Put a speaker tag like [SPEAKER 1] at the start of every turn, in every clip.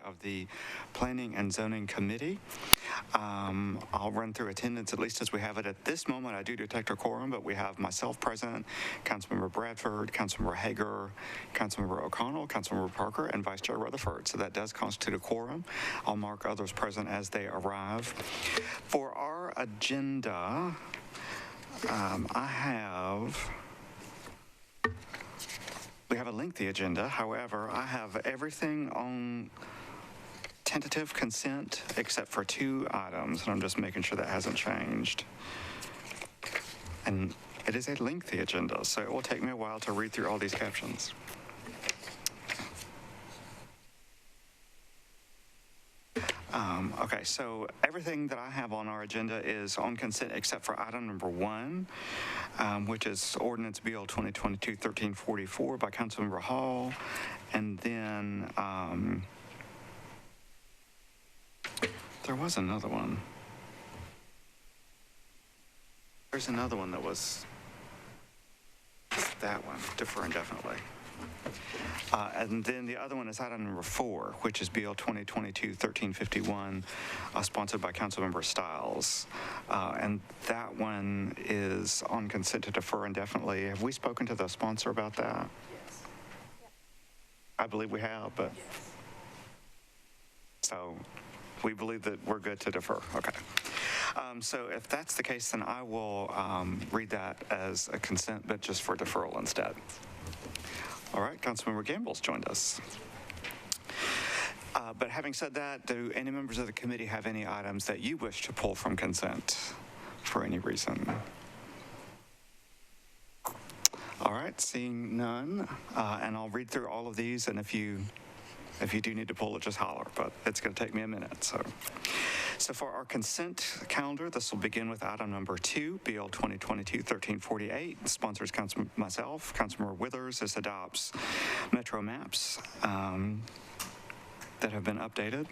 [SPEAKER 1] of the Planning and Zoning Committee. I'll run through attendance at least as we have it at this moment. I do detect a quorum, but we have myself present, Councilmember Bradford, Councilmember Hager, Councilmember O'Connell, Councilmember Parker, and Vice Chair Rutherford. So that does constitute a quorum. I'll mark others present as they arrive. For our agenda, we have a lengthy agenda. However, I have everything on tentative consent except for 2 items, and I'm just making sure that hasn't changed. And it is a lengthy agenda, so it will take me a while to read through all these captions. Okay, so everything that I have on our agenda is on consent except for item number 1, which is Ordinance Bill 2022-1344 by Councilmember Hall. And then there was another one. There's another one that was that one, defer indefinitely. And then the other one is item number 4, which is Bill 2022-1351, sponsored by Councilmember Stiles. And that one is on consent to defer indefinitely. Have we spoken to the sponsor about that?
[SPEAKER 2] Yes.
[SPEAKER 1] I believe we have, but so we believe that we're good to defer. Okay. So if that's the case, then I will read that as a consent, but just for deferral instead. All right, Councilmember Gamble's joined us. But having said that, do any members of the committee have any items that you wish to pull from consent for any reason? All right, seeing none, and I'll read through all of these, and if you do need to pull it, just holler, but it's going to take me a minute. So for our consent calendar, this will begin with item number 2, Bill 2022-1348. Sponsors myself, Councilmember Withers. This adopts Metro maps that have been updated.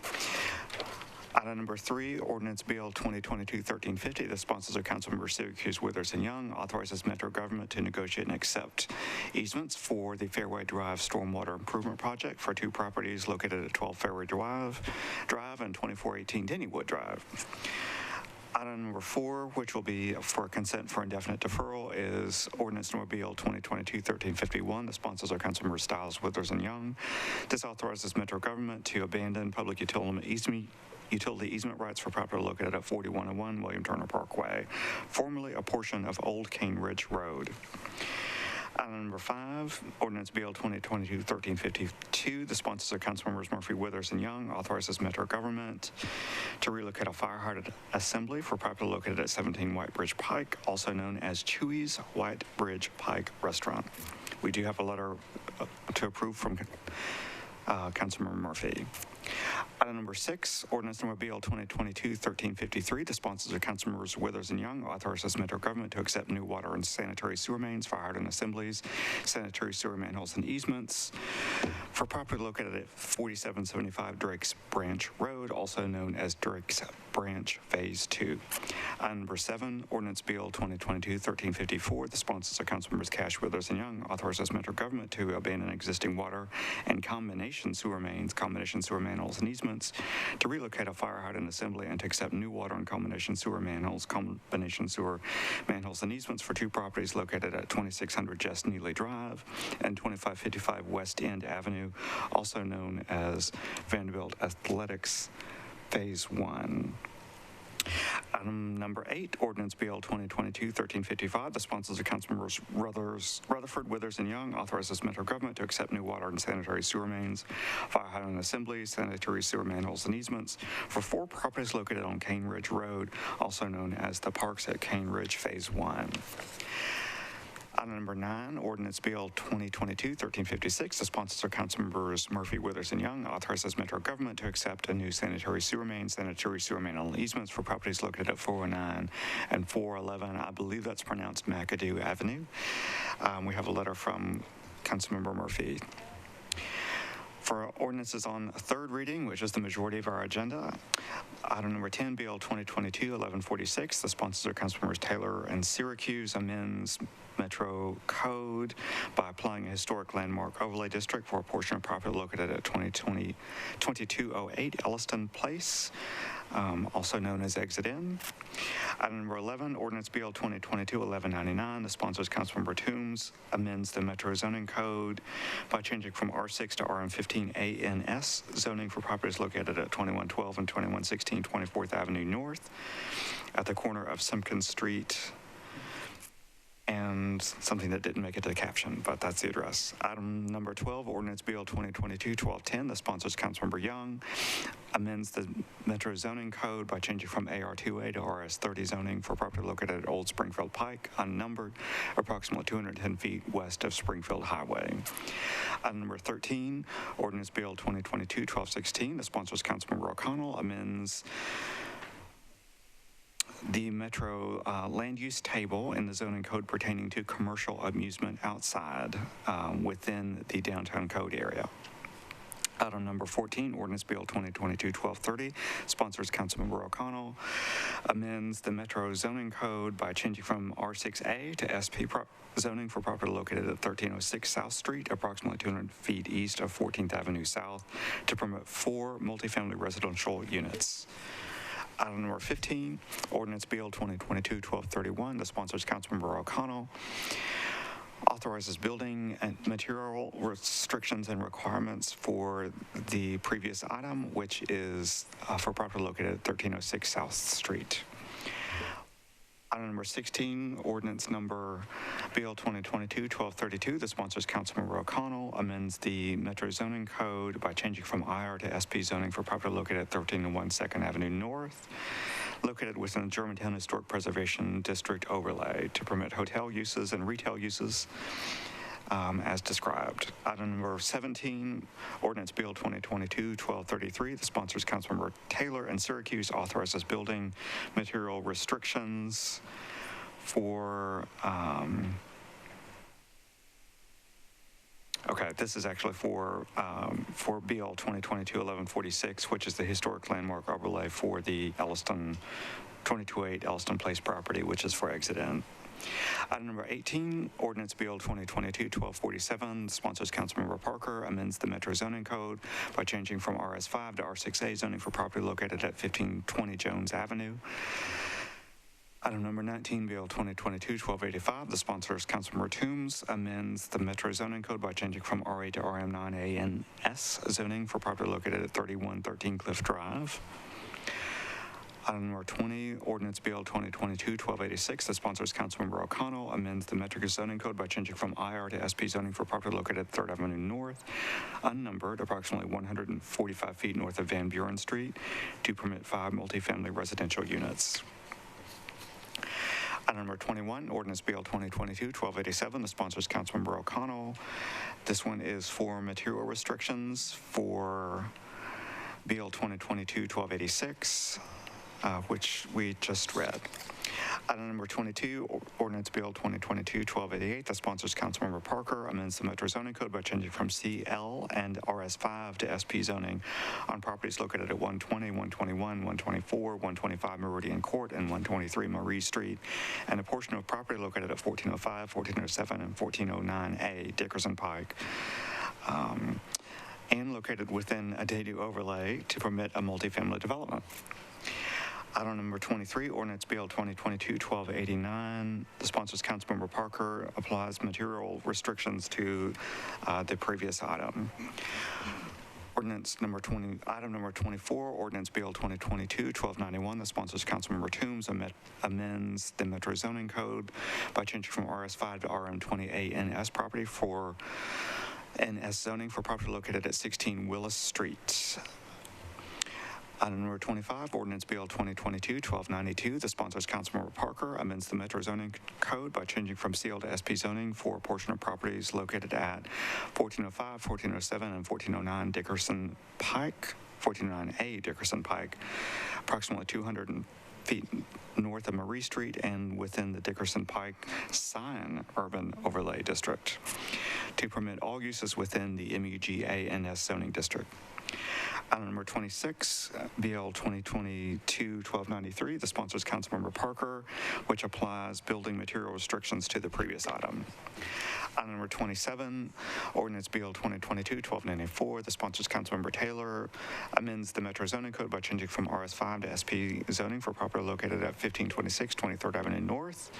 [SPEAKER 1] Item number 3, Ordinance Bill 2022-1350. The sponsors are Councilmember Syracuse, Withers, and Young. Authorizes Metro government to negotiate and accept easements for the Fairway Drive Stormwater Improvement Project for 2 properties located at 12 Fairway Drive and 2418 Dennywood Drive. Item number 4, which will be for consent for indefinite deferral, is Ordinance Number Bill 2022-1351. The sponsors are Councilmember Stiles, Withers, and Young. This authorizes Metro government to abandon public utility easement rights for property located at 4101 William Turner Parkway, formerly a portion of Old Cane Ridge Road. Item number 5, Ordinance Bill 2022-1352. The sponsors are Councilmembers Murphy, Withers, and Young. Authorizes Metro government to relocate a fire hydrant assembly for property located at 17 White Bridge Pike, also known as Chewy's White Bridge Pike Restaurant. We do have a letter to approve from Councilmember Murphy. Item number 6, Ordinance Number Bill 2022-1353. The sponsors are Councilmembers Withers and Young. Authorizes Metro government to accept new water and sanitary sewer mains, fire hydrant assemblies, sanitary sewer manholes, and easements for property located at 4775 Drake's Branch Road, also known as Drake's Branch Phase 2. Item number 7, Ordinance Bill 2022-1354. The sponsors are Councilmembers Cash, Withers, and Young. Authorizes Metro government to abandon existing water and combination sewer mains, combination sewer manholes, and easements to relocate a fire hydrant assembly and to accept new water and combination sewer manholes, combination sewer manholes, and easements for 2 properties located at 2600 Jess Neely Drive and 2555 West End Avenue, also known as Vanderbilt Athletics Phase 1. Item number 8, Ordinance Bill 2022-1355. The sponsors are Councilmembers Rutherford, Withers, and Young. Authorizes Metro government to accept new water and sanitary sewer mains, fire hydrant assemblies, sanitary sewer manholes, and easements for 4 properties located on Cane Ridge Road, also known as the Parks at Cane Ridge Phase 1. Item number 9, Ordinance Bill 2022-1356. The sponsors are Councilmembers Murphy, Withers, and Young. Authorizes Metro government to accept a new sanitary sewer main, and easements for properties located at 409 and 411. I believe that's pronounced McAdoo Avenue. We have a letter from Councilmember Murphy. For ordinances on third reading, which is the majority of our agenda, item number 10, BL 2022-1146, the sponsors are Councilmembers Taylor and Syracuse, amends Metro Code by applying a historic landmark overlay district for a portion of property located at 2208 Elliston Place, also known as Exit N. Item number 11, ordinance BL 2022-1199, the sponsors Councilmember Toombs, amends the Metro Zoning Code by changing from R6 to RM15 ANS zoning for properties located at 2112 and 2116 24th Avenue North at the corner of Simpkins Street, and something that didn't make it to the caption, but that's the address. Item number 12, ordinance BL 2022-1210, the sponsors Councilmember Young, amends the Metro Zoning Code by changing from AR2A to RS30 zoning for property located at Old Springfield Pike, unnumbered, approximately 210 feet west of Springfield Highway. Item number 13, ordinance BL 2022-1216, the sponsors Councilmember O'Connell, amends the Metro land use table in the zoning code pertaining to commercial amusement outside within the downtown code area. Item number 14, ordinance BL 2022-1230, sponsors Councilmember O'Connell, amends the Metro zoning code by changing from R6A to SP zoning for property located at 1306 South Street, approximately 200 feet east of 14th Avenue South, to permit 4 multifamily residential units. Item number 15, ordinance BL 2022-1231, the sponsors Councilmember O'Connell, authorizes building and material restrictions and requirements for the previous item, which is for property located at 1306 South Street. Item number 16, ordinance number BL 2022-1232, the sponsors Councilmember O'Connell, amends the Metro Zoning Code by changing from IR to SP zoning for property located at 1301 2nd Avenue North, located within the Germantown Historic Preservation District overlay to permit hotel uses and retail uses as described. Item number 17, ordinance BL 2022-1233, the sponsors Councilmember Taylor and Syracuse, authorizes building material restrictions for this is actually for BL 2022-1146, which is the historic landmark overlay for the 2208 Elliston Place property, which is for Exit N. Item number 18, ordinance BL 2022-1247, sponsors Councilmember Parker, amends the Metro Zoning Code by changing from RS5 to R6A zoning for property located at 1520 Jones Avenue. Item number 19, BL 2022-1285, the sponsors Councilmember Toombs, amends the Metro Zoning Code by changing from R8 to RM9A and S zoning for property located at 3113 Cliff Drive. Item number 20, ordinance BL 2022-1286, the sponsors Councilmember O'Connell, amends the Metro Zoning Code by changing from IR to SP zoning for property located at 3rd Avenue North, unnumbered, approximately 145 feet north of Van Buren Street, to permit 5 multifamily residential units. Item number 21, ordinance BL 2022-1287, the sponsors Councilmember O'Connell. This one is for material restrictions for BL 2022-1286. Which we just read. Item number 22, ordinance BL 2022-1288, the sponsors Councilmember Parker, amends the Metro Zoning Code by changing from CL and RS5 to SP zoning on properties located at 120, 121, 124, 125 Meridian Court, and 123 Marie Street, and a portion of property located at 1405, 1407, and 1409A Dickerson Pike, and located within a daydo overlay to permit a multifamily development. Item number 23, ordinance BL 2022-1289. The sponsors Councilmember Parker applies material restrictions to the previous item. Item number 24, ordinance BL 2022-1291. The sponsors Councilmember Toombs amends the Metro Zoning Code by changing from RS5 to RM20A NS property for NS zoning for property located at 16 Willis Street. Item number 25, ordinance BL 2022-1292. The sponsors Councilmember Parker amends the Metro Zoning Code by changing from CL to SP zoning for a portion of properties located at 1405, 1407, and 1409 Dickerson Pike, 1409A Dickerson Pike, approximately 200 feet north of Marie Street and within the Dickerson Pike Sign Urban Overlay District, to permit all uses within the MUGA-NS zoning district. Item number 26, BL 2022-1293. The sponsor is Councilmember Parker, which applies building material restrictions to the previous item. Item number 27, ordinance BL 2022-1294. The sponsor is Councilmember Taylor, amends the Metro zoning code by changing from RS5 to SP zoning for property located at 1526 23rd Avenue North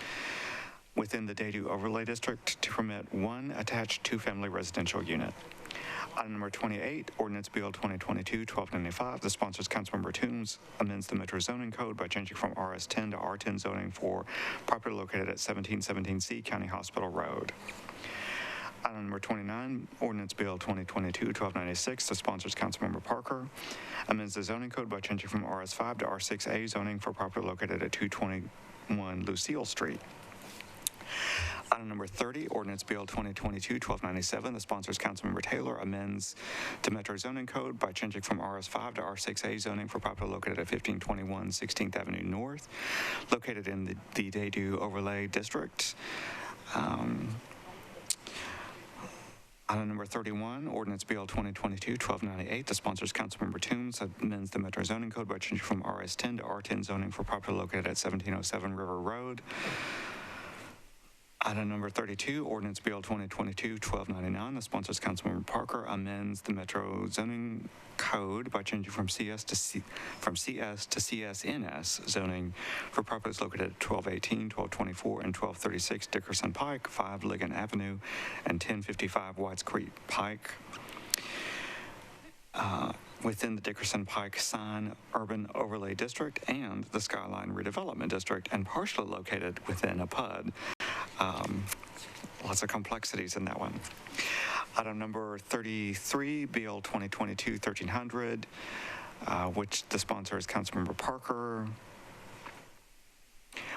[SPEAKER 1] within the Dayton Overlay District to permit one attached two-family residential unit. Item number 28, ordinance BL 2022-1295. The sponsor is Councilmember Toombs, amends the Metro zoning code by changing from RS10 to R10 zoning for property located at 1717C County Hospital Road. Item number 29, ordinance BL 2022-1296. The sponsor is Councilmember Parker, amends the zoning code by changing from RS5 to R6A zoning for property located at 221 Lucille Street. Item number 30, ordinance BL 2022-1297. The sponsor is Councilmember Taylor, amends the Metro zoning code by changing from RS5 to R6A zoning for property located at 1521 16th Avenue North, located in the Dayton Overlay District. Item number 31, ordinance BL 2022-1298. The sponsor is Councilmember Toombs, amends the Metro zoning code by changing from RS10 to R10 zoning for property located at 1707 River Road. Item number 32, ordinance BL 2022-1299. The sponsor is Councilmember Parker, amends the Metro zoning code by changing from CS to CSNS zoning for properties located at 1218, 1224, and 1236 Dickerson Pike, 5 Ligon Avenue, and 1055 Whites Creek Pike, within the Dickerson Pike Sign Urban Overlay District and the Skyline Redevelopment District, and partially located within a PUD. Lots of complexities in that one. Item number 33, BL 2022-1300, which the sponsor is Councilmember Parker,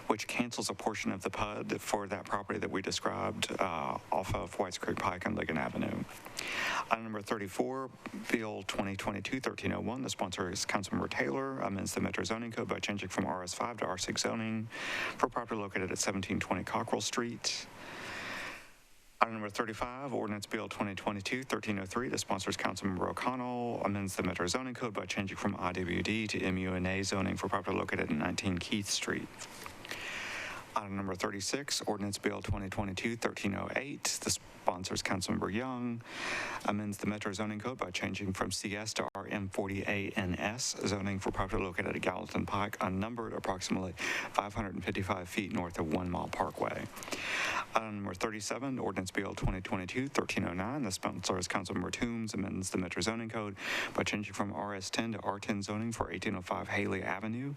[SPEAKER 1] which cancels a portion of the PUD for that property that we described off of Whites Creek Pike and Ligon Avenue. Item number 34, BL 2022-1301. The sponsor is Councilmember Taylor, amends the Metro zoning code by changing from RS5 to R6 zoning for property located at 1720 Cockrell Street. Item number 35, ordinance BL 2022-1303. The sponsor is Councilmember O'Connell, amends the Metro zoning code by changing from IWD to MUNA zoning for property located at 19 Keith Street. Item number 36, ordinance BL 2022-1308. The sponsor is Councilmember Young, amends the Metro zoning code by changing from CS to RM40ANS zoning for property located at Gallatin Pike, unnumbered, approximately 555 feet north of 1 Mile Parkway. Item number 37, ordinance BL 2022-1309. The sponsor is Councilmember Toombs, amends the Metro zoning code by changing from RS10 to R10 zoning for 1805 Haley Avenue.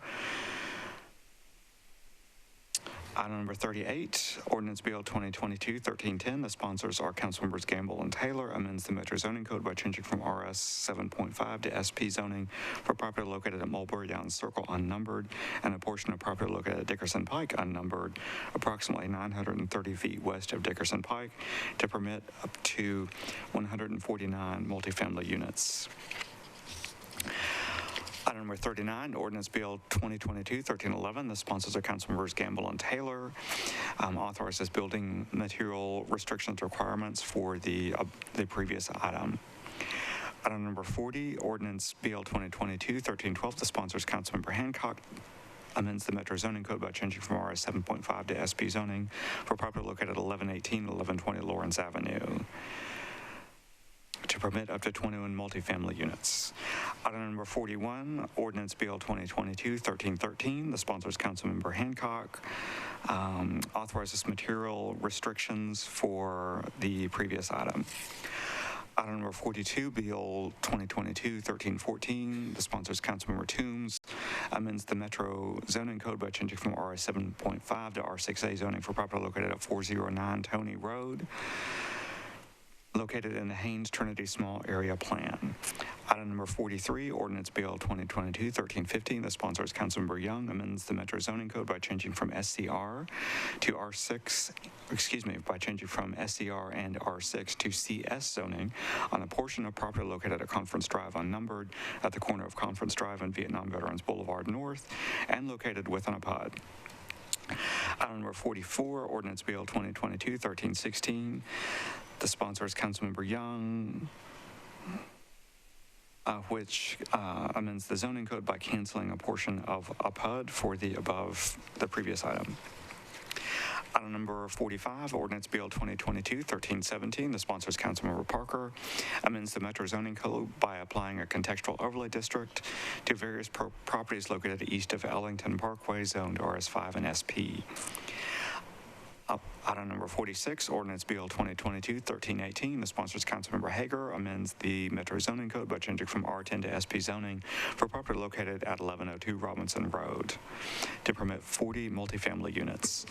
[SPEAKER 1] Item number 38, ordinance BL 2022-1310. The sponsors are Councilmembers Gamble and Taylor, amends the Metro zoning code by changing from RS 7.5 to SP zoning for property located at Mulberry Downs Circle, unnumbered, and a portion of property located at Dickerson Pike, unnumbered, approximately 930 feet west of Dickerson Pike, to permit up to 149 multifamily units. Item number 39, ordinance BL 2022-1311. The sponsors are Councilmembers Gamble and Taylor, authorizes building material restrictions requirements for the previous item. Item number 40, ordinance BL 2022-1312. The sponsors Councilmember Hancock, amends the Metro zoning code by changing from RS 7.5 to SP zoning for property located at 1118 and 1120 Lawrence Avenue, to permit up to 21 multifamily units. Item number 41, ordinance BL 2022-1313. The sponsor is Councilmember Hancock, authorizes material restrictions for the previous item. Item number 42, BL 2022-1314. The sponsor is Councilmember Toombs, amends the Metro zoning code by changing from RS 7.5 to R6A zoning for property located at 409 Tony Road, located in the Haynes Trinity Small Area Plan. Item number 43, Ordinance Bill 2022-1315. The sponsor is Councilmember Young, amends the Metro Zoning Code by changing from SCR to R6, by changing from SCR and R6 to CS zoning on a portion of property located at Conference Drive unnumbered at the corner of Conference Drive and Vietnam Veterans Boulevard North and located within a PUD. Item number 44, Ordinance Bill 2022-1316. The sponsor is Councilmember Young, which amends the zoning code by canceling a portion of a PUD for the previous item. Item number 45, Ordinance Bill 2022-1317. The sponsor is Councilmember Parker, amends the Metro Zoning Code by applying a contextual overlay district to various properties located east of Ellington Parkway, zoned RS5 and SP. Item number 46, Ordinance Bill 2022-1318. The sponsor is Councilmember Hager, amends the Metro Zoning Code by changing from R10 to SP zoning for property located at 1102 Robinson Road to permit 40 multifamily units.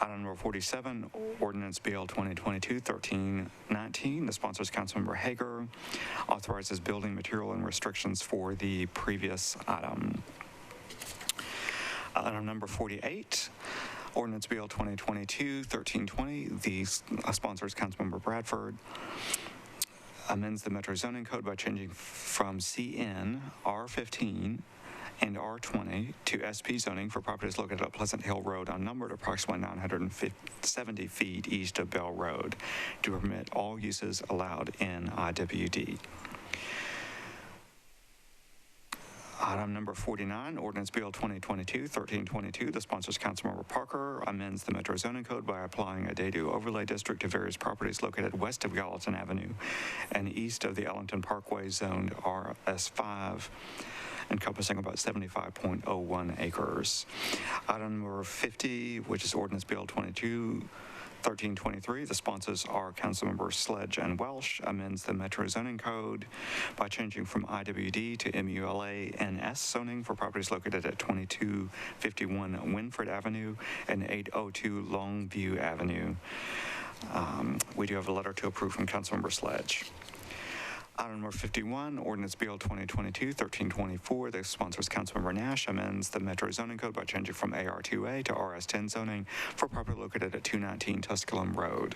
[SPEAKER 1] Item number 47, Ordinance Bill 2022-1319. The sponsor is Councilmember Hager, authorizes building material and restrictions for the previous item. Item number 48, Ordinance Bill 2022-1320. The sponsor is Councilmember Bradford, amends the Metro Zoning Code by changing from CN, R15, and R20 to SP zoning for properties located at Pleasant Hill Road, unnumbered, approximately 970 feet east of Bell Road, to permit all uses allowed in IWD. Item number 49, Ordinance Bill 2022-1322. The sponsor is Councilmember Parker, amends the Metro Zoning Code by applying a Daydo overlay district to various properties located west of Gallatin Avenue and east of the Ellington Parkway, zoned RS5, encompassing about 75.01 acres. Item number 50, which is Ordinance Bill 1323. The sponsors are Councilmembers Sledge and Welsh, amends the Metro Zoning Code by changing from IWD to MULA-NS zoning for properties located at 2251 Winford Avenue and 802 Longview Avenue. We do have a letter to approve from Councilmember Sledge. Item number 51, Ordinance Bill 2022-1324. The sponsor is Councilmember Nash, amends the Metro Zoning Code by changing from AR2A to RS10 zoning for property located at 219 Tusculum Road.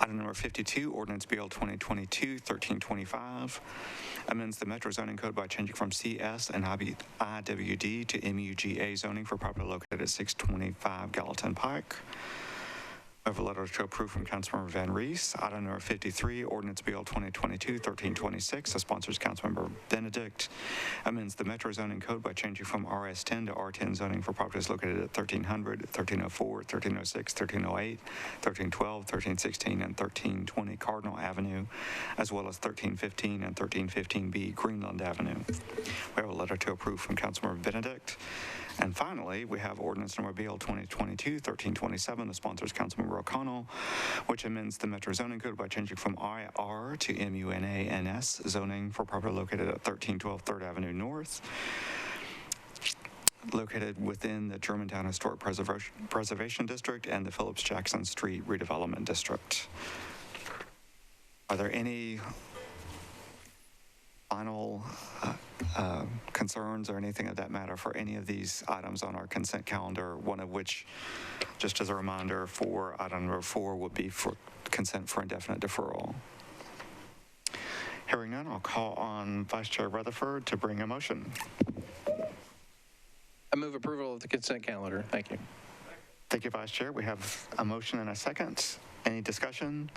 [SPEAKER 1] Item number 52, Ordinance Bill 2022-1325. Amends the Metro Zoning Code by changing from CS and IWD to MUGA zoning for property located at 625 Gallatin Pike. I have a letter to approve from Councilmember Van Rees. Item number 53, Ordinance Bill 2022-1326. The sponsor is Councilmember Benedict, amends the Metro Zoning Code by changing from RS10 to R10 zoning for properties located at 1300, 1304, 1306, 1308, 1312, 1316, and 1320 Cardinal Avenue, as well as 1315 and 1315B Greenland Avenue. We have a letter to approve from Councilmember Benedict. And finally, we have Ordinance Number Bill 2022-1327. The sponsor is Councilmember O'Connell, which amends the Metro Zoning Code by changing from IR to MUNA-NS zoning for property located at 1312 3rd Avenue North, located within the Germantown Historic Preservation District and the Phillips Jackson Street Redevelopment District. Are there any final concerns or anything of that matter for any of these items on our consent calendar, one of which, just as a reminder, for item number 4 would be for consent for indefinite deferral? Hearing none, I'll call on Vice Chair Rutherford to bring a motion.
[SPEAKER 2] I move approval of the consent calendar. Thank you.
[SPEAKER 1] Thank you, Vice Chair. We have a motion and a second. Any discussion?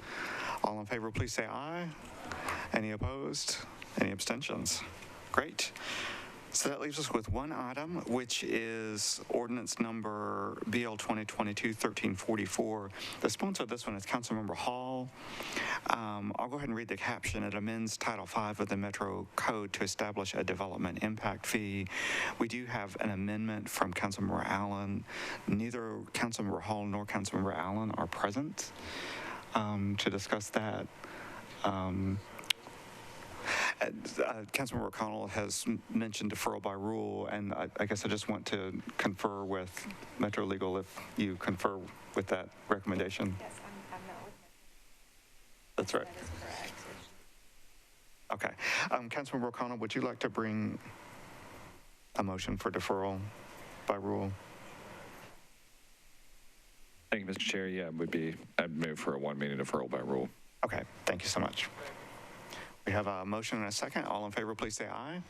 [SPEAKER 1] All in favor, please say aye. Any opposed? Any abstentions? Great. So that leaves us with one item, which is Ordinance Number BL 2022-1344. The sponsor of this one is Councilmember Hall. I'll go ahead and read the caption. It amends Title V of the Metro Code to establish a development impact fee. We do have an amendment from Councilmember Allen. Neither Councilmember Hall nor Councilmember Allen are present to discuss that. Councilmember O'Connell has mentioned deferral by rule, and I guess I just want to confer with Metro Legal if you confer with that recommendation.
[SPEAKER 3] Yes, I'm not with
[SPEAKER 1] That's right. Okay. Councilmember O'Connell, would you like to bring a motion for deferral by rule?
[SPEAKER 3] Thank you, Mr. Chair. Yeah, I'd move for a one-meeting deferral by rule.
[SPEAKER 1] Okay, thank you so much. We have a motion and a second. All in favor, please say aye.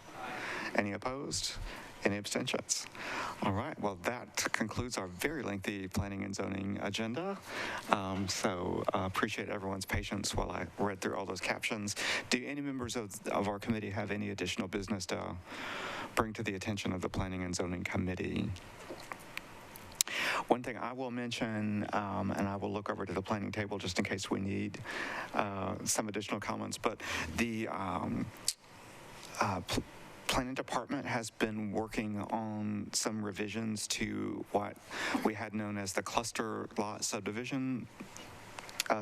[SPEAKER 1] Any opposed? Any abstentions? All right, well, that concludes our very lengthy planning and zoning agenda. So appreciate everyone's patience while I read through all those captions. Do any members of our committee have any additional business to bring to the attention of the Planning and Zoning Committee? One thing I will mention, and I will look over to the planning table just in case we need some additional comments, but the planning department has been working on some revisions to what we had known as the cluster lot subdivision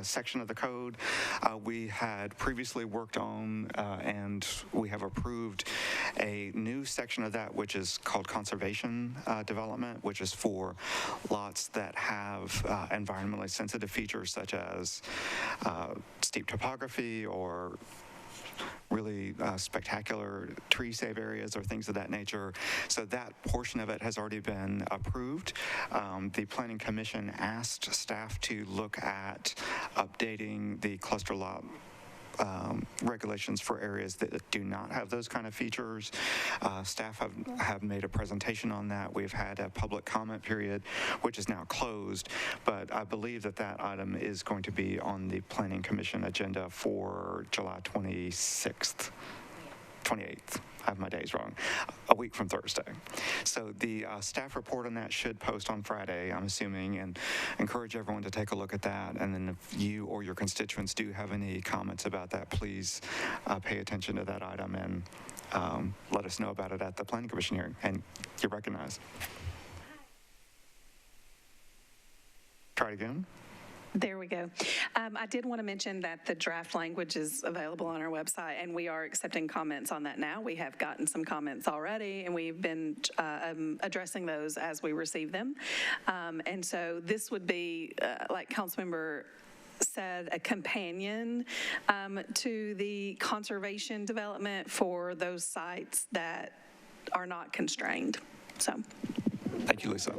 [SPEAKER 1] section of the code. We had previously worked on and we have approved a new section of that, which is called conservation development, which is for lots that have environmentally sensitive features such as steep topography or really spectacular tree save areas or things of that nature. So that portion of it has already been approved. The Planning Commission asked staff to look at updating the cluster lot regulations for areas that do not have those kind of features. Staff have made a presentation on that. We've had a public comment period, which is now closed, but I believe that that item is going to be on the Planning Commission agenda for July 28th. I have my days wrong, a week from Thursday. So the staff report on that should post on Friday, I'm assuming, and encourage everyone to take a look at that. And then if you or your constituents do have any comments about that, please pay attention to that item and let us know about it at the Planning Commission hearing. And you're recognized. Try it again.
[SPEAKER 4] There we go. I did want to mention that the draft language is available on our website, and we are accepting comments on that now. We have gotten some comments already, and we've been addressing those as we receive them. And so this would be, like Councilmember said, a companion to the conservation development for those sites that are not constrained. So.
[SPEAKER 1] Thank you, Lisa.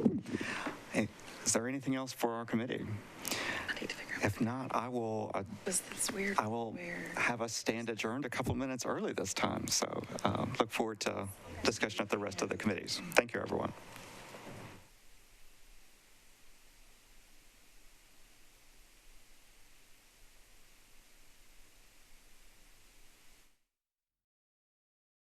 [SPEAKER 1] Hey, is there anything else for our committee? If not, I will have us stand adjourned a couple minutes early this time. So look forward to discussion at the rest of the committees. Thank you, everyone.